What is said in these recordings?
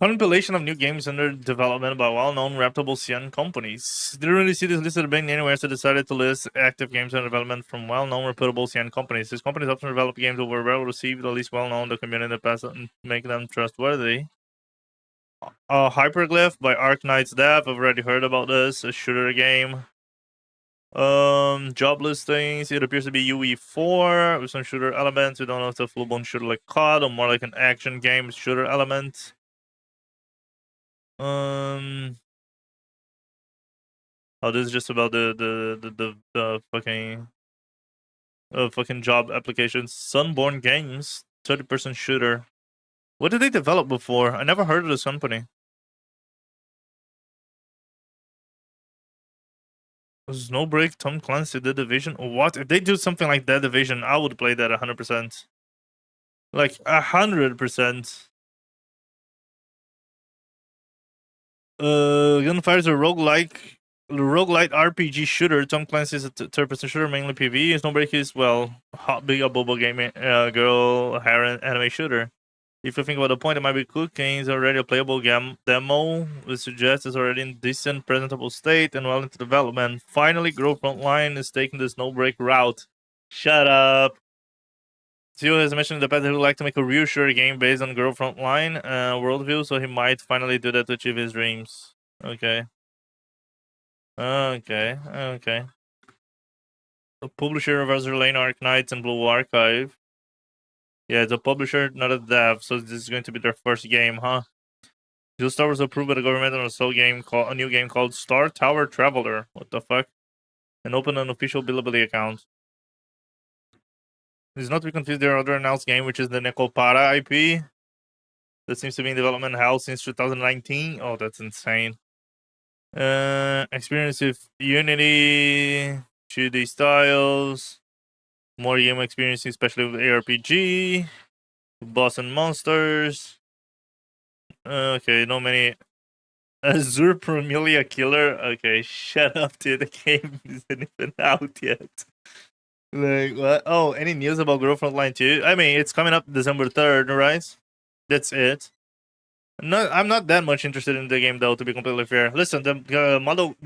Compilation of new games under development by well-known reputable CN companies. Didn't really see this listed being anywhere, so decided to list active games under development from well-known reputable CN companies. These companies often develop games that were well received, at least well-known to the community in the past, and make them trustworthy. Hyperglyph by Arknight's Dev. I've already heard about this. A shooter game. Job listings. It appears to be UE4 with some shooter elements. We don't know if it's a full-blown shooter like COD or more like an action game shooter element. Oh, this is just about the fucking job applications. Sunborn Games, 30-person shooter. What did they develop before? I never heard of this company. Snowbreak, Tom Clancy, The Division. What? If they do something like The Division, I would play that 100%. Like 100%. Gunfire is a roguelike RPG shooter. Tom Clancy is a third-person shooter, mainly PvE. Snowbreak is, well, hot big bobo game, girl harem anime shooter. If you think about the point, it might be cooking. It's already a playable demo. We suggest it's already in decent, presentable state and well into development. Finally, Grow Frontline is taking the Snowbreak route. Shut up. Zio has mentioned in the past that he would like to make a real shooter game based on Grow Frontline worldview, so he might finally do that to achieve his dreams. Okay. Okay. The publisher of Azure Lane Arknights and Blue Archive. Yeah, it's a publisher, not a dev, so this is going to be their first game, huh? Star was approved by the government on a new game called Star Tower Traveler. What the fuck? And open an official billability account. It's not to be confused with their other announced game, which is the Necopara IP. That seems to be in development hell since 2019. Oh, that's insane. Experience with Unity, 2D styles, more game experience, especially with ARPG, boss and monsters. Okay, no many. Azure Promelia Killer. Okay, shut up, dude. The game isn't even out yet. Like, what? Oh, any news about Grow Frontline 2? I mean, it's coming up December 3rd, right? That's it. No, I'm not that much interested in the game, though, to be completely fair. Listen, the model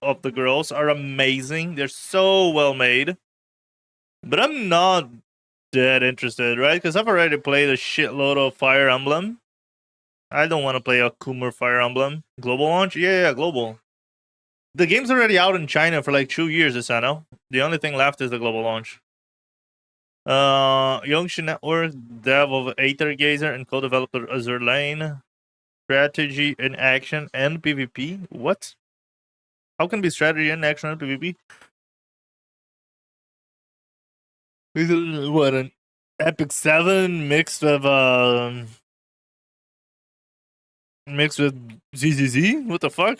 of the girls are amazing. They're so well made. But I'm not that interested, right? Because I've already played a shitload of Fire Emblem. I don't want to play a Kumar Fire Emblem. Global launch? Yeah, global. The game's already out in China for like 2 years, Asano. The only thing left is the global launch. Yongshin Network, dev of Aether Gazer and co-developer Azure Lane. Strategy in action and PvP? What? How can it be strategy in action and PvP? Is it what, an Epic 7 mixed with ZZZ? What the fuck?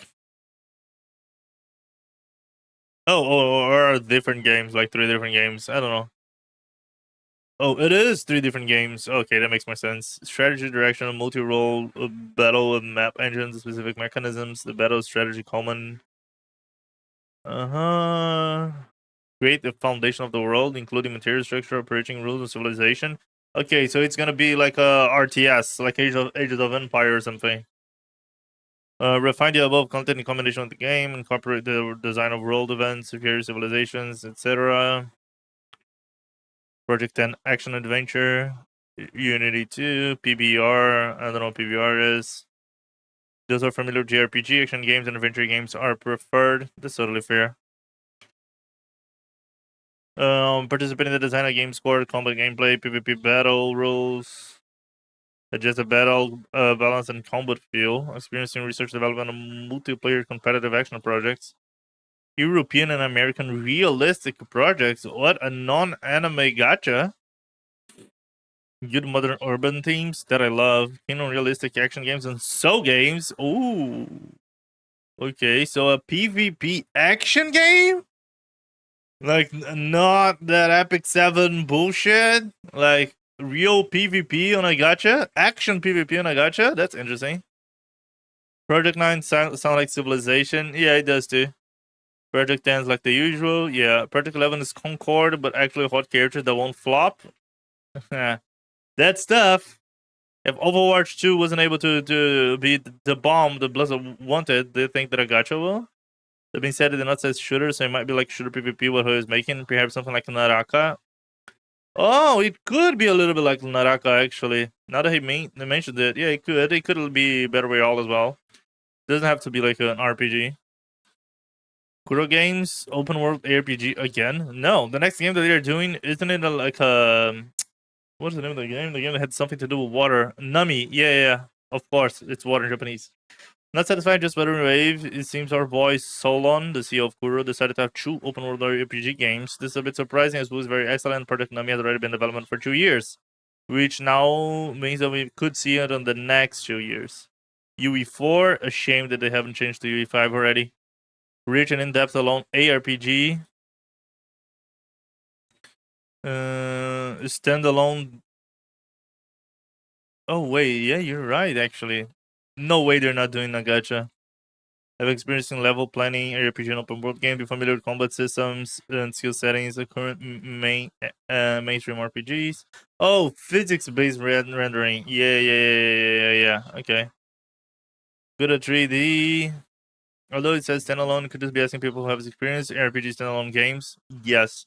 Or different games, like 3 different games. I don't know. Oh, it is 3 different games. Okay, that makes more sense. Strategy, direction, multi-role, battle, and map engines, specific mechanisms. The battle strategy common. Create the foundation of the world, including material structure, operating rules, and civilization. Okay, so it's gonna be like a RTS, like Ages of Empire or something. Refine the above content in combination with the game, incorporate the design of world events, secure civilizations, etc. Project 10 Action Adventure, Unity 2, PBR. I don't know what PBR is. Those are familiar JRPG action games and adventure games are preferred. That's totally fair. Participate in the design of game score, combat gameplay, PvP battle rules. Adjust the battle balance and combat feel. Experiencing research development of multiplayer competitive action projects. European and American realistic projects. What a non-anime gacha. Good modern urban themes that I love. Kingdom realistic action games and games. Ooh. Okay, so a PvP action game? Like, not that Epic 7 bullshit? Like, real PvP on a gacha? Action PvP on a gacha? That's interesting. Project 9 sound like Civilization. Yeah, it does too. Project 10 is like the usual. Yeah, Project 11 is Concord, but actually hot characters that won't flop. That stuff. If Overwatch 2 wasn't able to be the bomb the Blizzard wanted, they think that a gacha will. That being said, it did not say shooter, so it might be like shooter PvP what he was making, perhaps something like Naraka. Oh, it could be a little bit like Naraka actually. Now that he mentioned it, yeah, it could. It could be Battle Royale as well. Doesn't have to be like an RPG. Kuro Games open world RPG again? No, the next game that they're doing isn't it like a what's the name of the game? The game that had something to do with water. Nami. Yeah. Of course, it's water in Japanese. Not satisfied just Battle Wave. It seems our boy Solon, the CEO of Kuro, decided to have two open world RPG games. This is a bit surprising as Wu is very excellent. Project Nami has already been in development for 2 years, which now means that we could see it on the next 2 years. UE4, a shame that they haven't changed to UE5 already. Rich and in-depth alone ARPG. Standalone. Oh wait, yeah, you're right. Actually, no way they're not doing a gacha. Have experience in level planning, RPG, and open world game. Be familiar with combat systems and skill settings. The current mainstream RPGs. Oh, physics-based rendering. Yeah. Okay. Good at 3D. Although it says standalone, could just be asking people who have experience in RPG standalone games. Yes.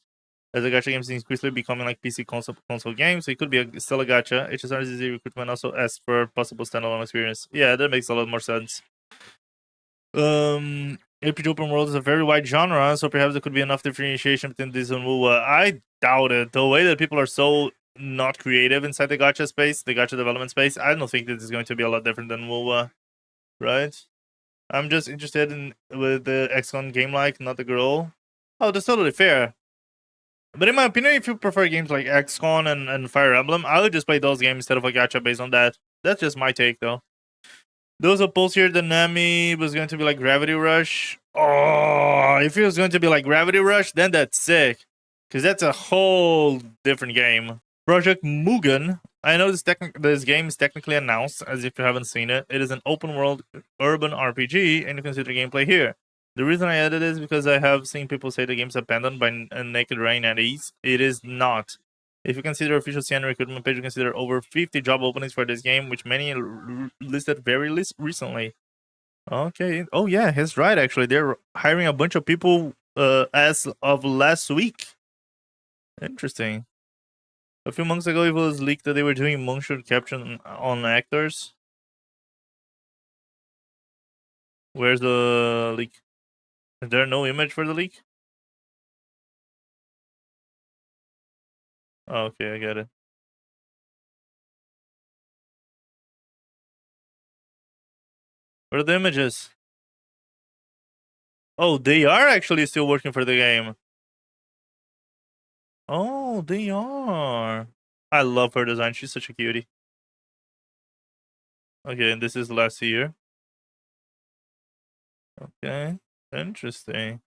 As a gacha game is increasingly becoming like PC console games, so it could be still a gacha. HSR's recruitment also asks for possible standalone experience. Yeah, that makes a lot more sense. RPG open world is a very wide genre, so perhaps there could be enough differentiation between this and WUWA. I doubt it. The way that people are so not creative inside the gacha space, the gacha development space, I don't think this is going to be a lot different than WUWA, right? I'm just interested in with the XCOM game like, not the girl. Oh, that's totally fair. But in my opinion, if you prefer games like XCOM and Fire Emblem, I would just play those games instead of a gacha based on that. That's just my take, though. There was a post here that Nami was going to be like Gravity Rush. Oh, if it was going to be like Gravity Rush, then that's sick. Because that's a whole different game. Project Mugen. I know this game is technically announced, as if you haven't seen it. It is an open world urban RPG, and you can see the gameplay here. The reason I added it is because I have seen people say the game's abandoned by Naked Rain at Ease. It is not. If you consider official CN recruitment page, you consider over 50 job openings for this game, which many listed very recently. Okay. Oh yeah, he's right. Actually, they're hiring a bunch of people as of last week. Interesting. A few months ago, it was leaked that they were doing motion capture on actors. Where's the leak? Is there no image for the leak? Oh, okay, I get it. Where are the images? Oh, they are actually still working for the game. Oh, they are. I love her design. She's such a cutie. Okay, and this is last year. Okay, interesting.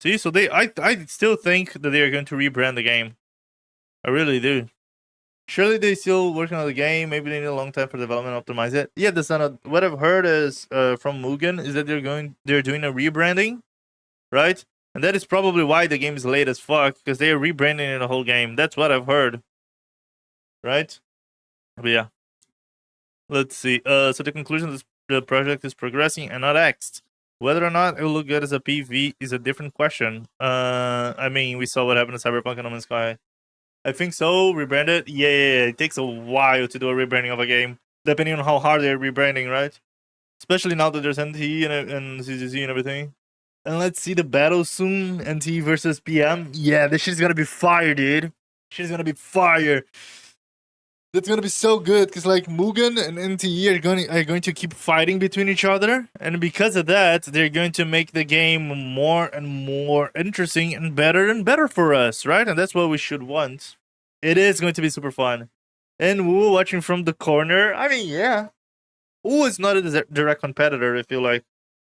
See, so I still think that they are going to rebrand the game. I really do. Surely they still working on the game. Maybe they need a long time for development, optimize it. Yeah, that's not what I've heard is from Mugen is that they're doing a rebranding, right? And that is probably why the game is late as fuck because they are rebranding the whole game. That's what I've heard, right? But yeah, let's see. So the conclusion is the project is progressing and not axed. Whether or not it will look good as a PV is a different question. I mean, we saw what happened to Cyberpunk and No Man's Sky. I think so. Rebranded? Yeah. It takes a while to do a rebranding of a game, depending on how hard they're rebranding, right? Especially now that there's NT and CCC and everything. And let's see the battle soon. NT versus PM. Yeah, this shit's gonna be fire, dude. Shit's gonna be fire. That's gonna be so good because like Mugen and NTE are going to keep fighting between each other, and because of that, they're going to make the game more and more interesting and better for us, right? And that's what we should want. It is going to be super fun. And Wu watching from the corner. I mean, yeah, Wu is not a direct competitor. I feel like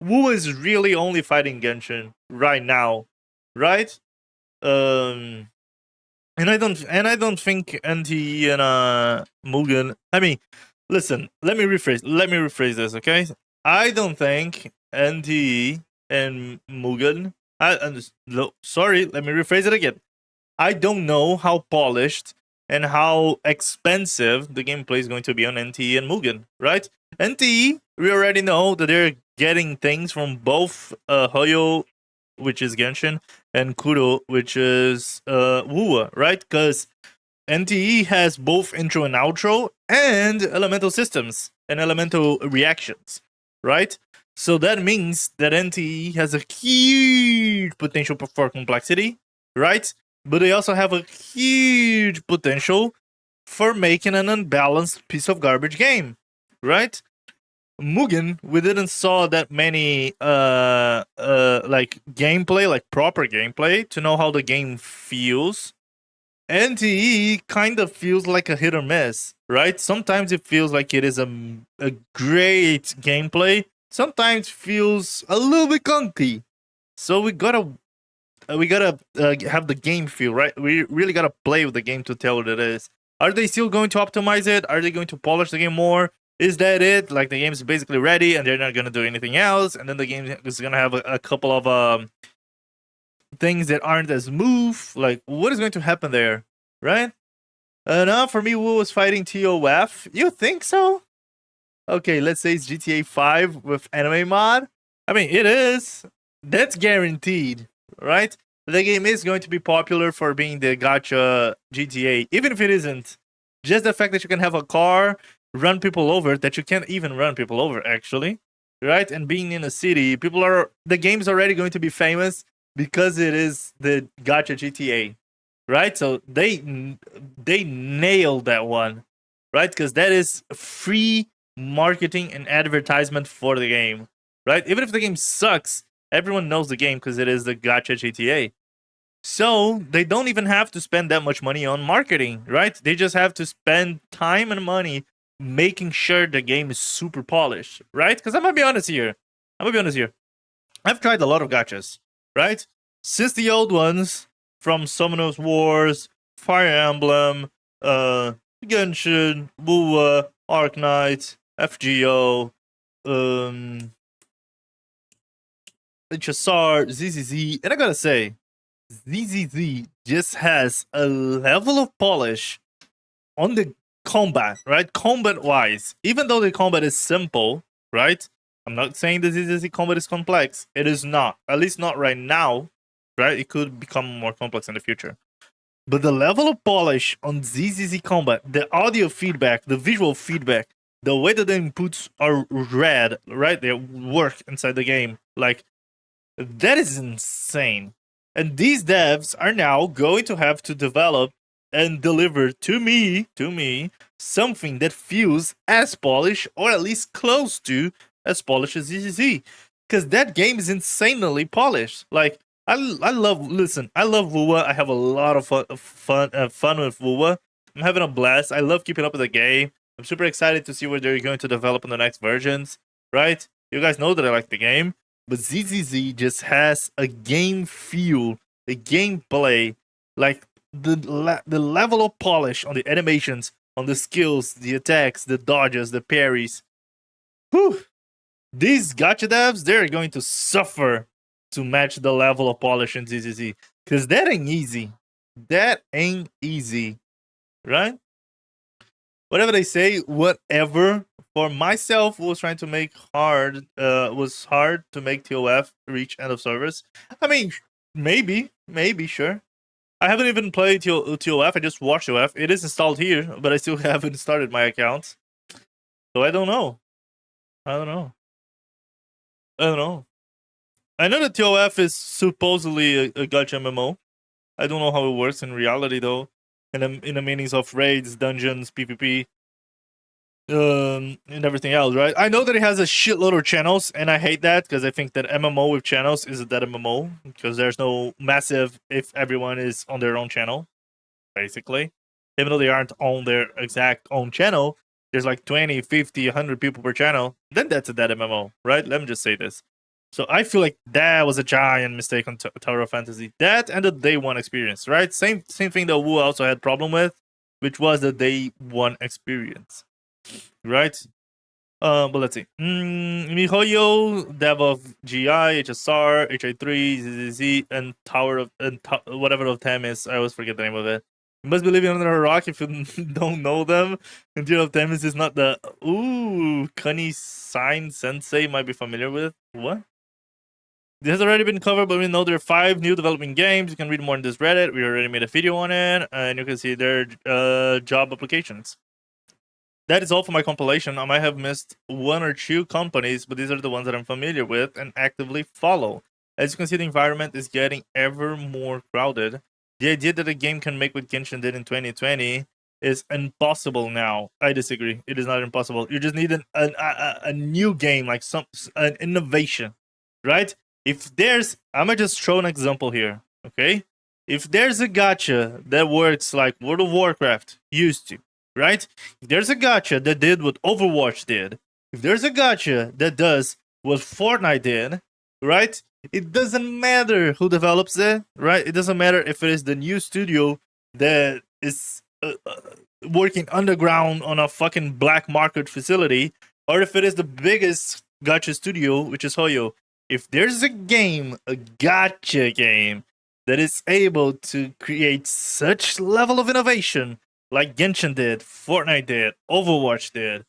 Wu is really only fighting Genshin right now, right? Um, and I don't think NT and Mugen. I mean, listen. Let me rephrase this, okay? I don't think NT and Mugen. Sorry. Let me rephrase it again. I don't know how polished and how expensive the gameplay is going to be on NTE and Mugen, right? NTE, we already know that they're getting things from both Hoyo, which is Genshin, and Kuro, which is WUWA, right? Because NTE has both intro and outro and elemental systems and elemental reactions, right? So that means that NTE has a huge potential for complexity, right? But they also have a huge potential for making an unbalanced piece of garbage game, right? Mugen, we didn't saw that many like gameplay, like proper gameplay to know how the game feels. NTE kind of feels like a hit or miss, right? Sometimes it feels like it is a great gameplay. Sometimes feels a little bit clunky. So we gotta have the game feel, right? We really gotta play with the game to tell what it is. Are they still going to optimize it? Are they going to polish the game more? Is that it? Like the game is basically ready and they're not gonna do anything else, and then the game is gonna have a couple of things that aren't as smooth. Like what is going to happen there, right? No, for me, Wu was fighting TOF. You think so? Okay, let's say it's GTA 5 with anime mod. I mean, it is. That's guaranteed, right? The game is going to be popular for being the gacha GTA, even if it isn't. Just the fact that you can have a car, run people over, that you can't even run people over, actually, right? And being in a city, the game's already going to be famous because it is the gacha GTA, right? So they nailed that one, right? Because that is free marketing and advertisement for the game, right? Even if the game sucks, everyone knows the game because it is the gacha GTA. So they don't even have to spend that much money on marketing, right? They just have to spend time and money making sure the game is super polished, right? Because I'm gonna be honest here. I've tried a lot of gachas, right? Since the old ones, from Summoners Wars, Fire Emblem, Genshin, WUWA, Arknight, FGO, HSR, ZZZ, and I gotta say, ZZZ just has a level of polish on the combat, right? Combat wise, even though the combat is simple, right? I'm not saying the ZZZ combat is complex. It is not. At least not right now, right? It could become more complex in the future. But the level of polish on ZZZ combat, the audio feedback, the visual feedback, the way that the inputs are read, right? They work inside the game. Like, that is insane. And these devs are now going to have to develop and deliver to me, something that feels as polished or at least close to as polished as ZZZ. Because that game is insanely polished. Like, I love WUWA. I have a lot of fun with WUWA. I'm having a blast. I love keeping up with the game. I'm super excited to see what they're going to develop in the next versions, right? You guys know that I like the game. But ZZZ just has a game feel, a gameplay, like the level of polish on the animations, on the skills, the attacks, the dodges, the parries. Whew. These gacha devs, they're going to suffer to match the level of polish in ZZZ. Because that ain't easy. That ain't easy. Right? Whatever they say, whatever. For myself, was trying to make was hard to make TOF reach end of service. I mean, maybe, sure. I haven't even played TOF. I just watched TOF. It is installed here, but I still haven't started my account. So I don't know. I don't know that TOF is supposedly a gacha MMO. I don't know how it works in reality though. In the meanings of raids, dungeons, PvP, and everything else, right? I know that it has a shitload of channels, and I hate that because I think that MMO with channels is a dead MMO because there's no massive if everyone is on their own channel, basically. Even though they aren't on their exact own channel, there's like 20, 50, 100 people per channel, then that's a dead MMO, right? Let me just say this. So I feel like that was a giant mistake on Tower of Fantasy. That and the day one experience, right? Same thing that Wu also had problem with, which was the day one experience, right? But let's see. Mihoyo, dev of GI, HSR, HI3, ZZZ, and Tower of whatever of them is. I always forget the name of it. You must be living under a rock if you don't know them. And Tear of Temis is not the Kuni Sign Sensei might be familiar with. What? This has already been covered, but we know there are 5 new development games. You can read more on this Reddit. We already made a video on it, and you can see their job applications. That is all for my compilation. I might have missed 1 or 2 companies, but these are the ones that I'm familiar with and actively follow. As you can see, the environment is getting ever more crowded. The idea that a game can make what Genshin did in 2020 is impossible now. I disagree. It is not impossible. You just need a new game, like an innovation, right? If there's, I'm gonna just throw an example here, okay? If there's a gacha that works like World of Warcraft used to, right? If there's a gacha that did what Overwatch did, if there's a gacha that does what Fortnite did, right? It doesn't matter who develops it, right? It doesn't matter if it is the new studio that is working underground on a fucking black market facility, or if it is the biggest gacha studio, which is Hoyo. If there's a game, a gacha game, that is able to create such level of innovation like Genshin did, Fortnite did, Overwatch did,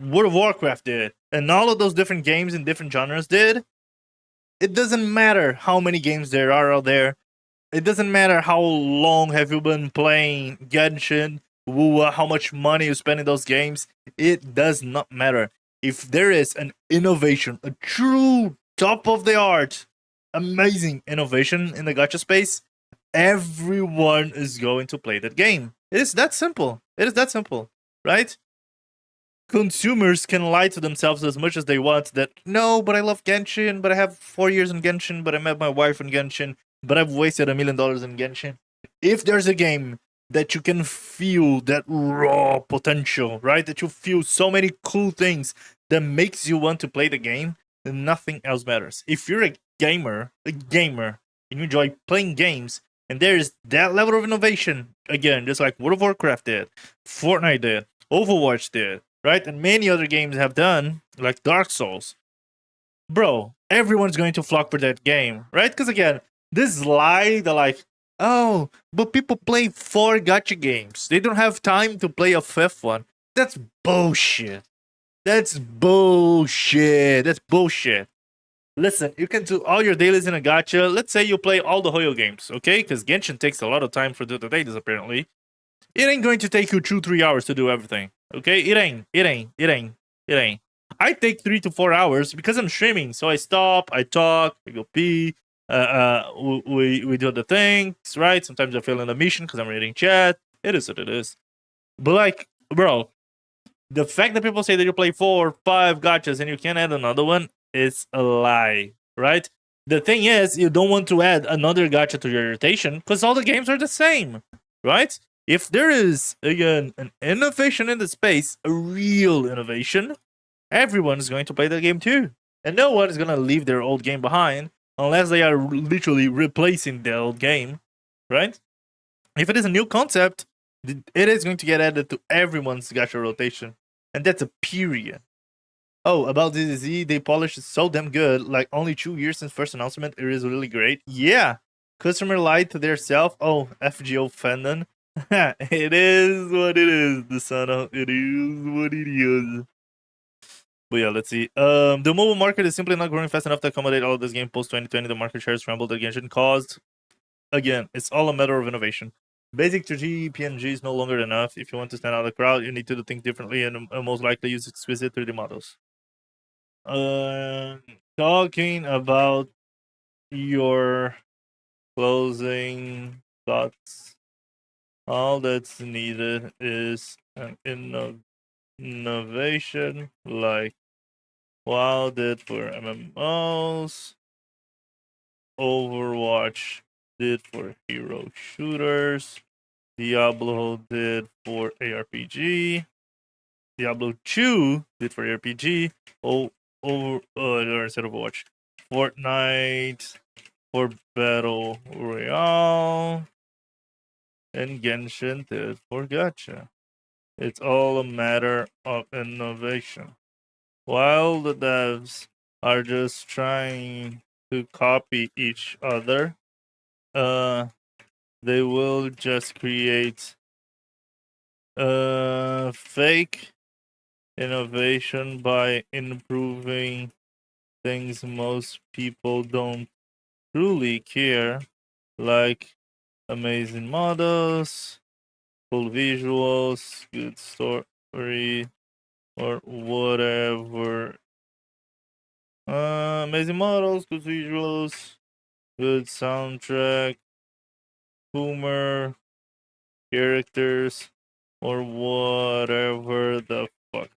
World of Warcraft did, and all of those different games in different genres did, it doesn't matter how many games there are out there. It doesn't matter how long have you been playing Genshin, WUWA, how much money you spend in those games. It does not matter. If there is an innovation, a true top of the art, amazing innovation in the gacha space, everyone is going to play that game. It is that simple. It is that simple, right? Consumers can lie to themselves as much as they want that, no, but I love Genshin, but I have 4 years in Genshin, but I met my wife in Genshin, but I've wasted $1 million in Genshin. If there's a game that you can feel that raw potential, right? That you feel so many cool things that makes you want to play the game, then nothing else matters. If you're a gamer, and you enjoy playing games, and there is that level of innovation, again, just like World of Warcraft did, Fortnite did, Overwatch did, right? And many other games have done, like Dark Souls. Bro, everyone's going to flock for that game, right? Because again, this lie that like, oh, but people play 4 gacha games. They don't have time to play a 5th one. That's bullshit. That's bullshit. That's bullshit. Listen, you can do all your dailies in a gacha. Let's say you play all the Hoyo games, okay? Because Genshin takes a lot of time for the dailies, apparently. It ain't going to take you 2-3 hours to do everything, okay? It ain't. I take 3 to 4 hours because I'm streaming. So I stop, I talk, I go pee. We do the things, right? Sometimes I fail in the mission because I'm reading chat. It is what it is. But like, bro, the fact that people say that you play 4, 5 gachas and you can't add another one is a lie, right? The thing is, you don't want to add another gacha to your rotation because all the games are the same, right? If there is, again, an innovation in the space, a real innovation, everyone is going to play the game too. And no one is going to leave their old game behind unless they are literally replacing the old game, right? If it is a new concept, it is going to get added to everyone's gacha rotation. And that's a period. Oh, about DZZ, they polished it so damn good. Like, only 2 years since first announcement, it is really great. Yeah, customer lied to their self. Oh, FGO fandom. It is what it is, the son of it is what it is. But yeah, let's see. The mobile market is simply not growing fast enough to accommodate all of this game post 2020. The market share scrambled that Genshin caused. Again, it's all a matter of innovation. Basic 3D PNG is no longer enough. If you want to stand out of the crowd, you need to think differently and most likely use exquisite 3D models. Talking about your closing thoughts, all that's needed is an innovation like WoW did for MMOs, Overwatch did for hero shooters, Diablo did for ARPG, Diablo 2 did for ARPG, instead of Overwatch, Fortnite for Battle Royale, and Genshin did for Gacha. It's all a matter of innovation. While the devs are just trying to copy each other, they will just create a fake innovation by improving things most people don't truly care, like amazing models, cool visuals, good story, or whatever. Amazing models, good visuals, good soundtrack, humor, characters, or whatever the fuck.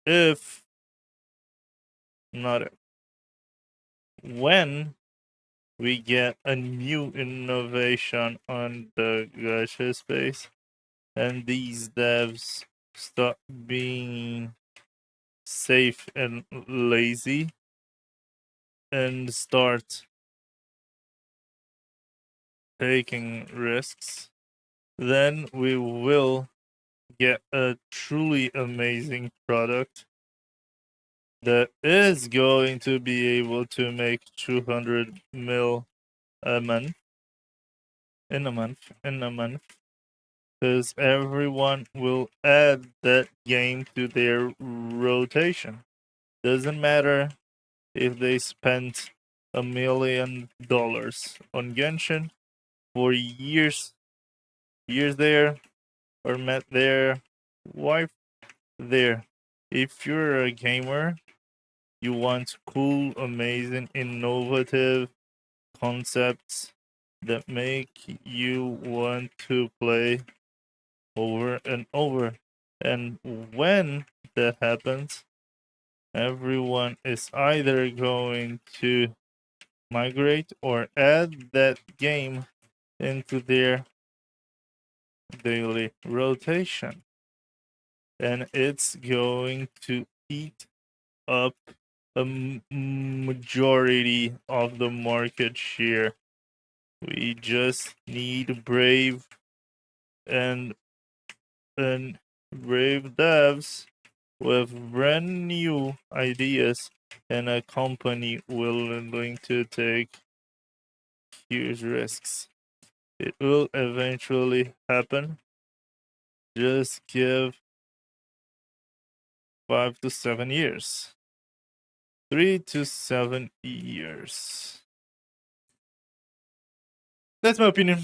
If not if, when we get a new innovation on the gacha space and these devs stop being safe and lazy and start taking risks, then we will get a truly amazing product that is going to be able to make 200 mil a month in a month because everyone will add that game to their rotation. Doesn't matter if they spent $1 million on Genshin for years there, or met their wife there. If you're a gamer, you want cool, amazing, innovative concepts that make you want to play over and over. And when that happens, everyone is either going to migrate or add that game into their daily rotation. And it's going to eat up a majority of the market share. We just need and and brave devs with brand new ideas and a company willing to take huge risks. It will eventually happen. Just give 5 to 7 years. 3 to 7 years. That's my opinion.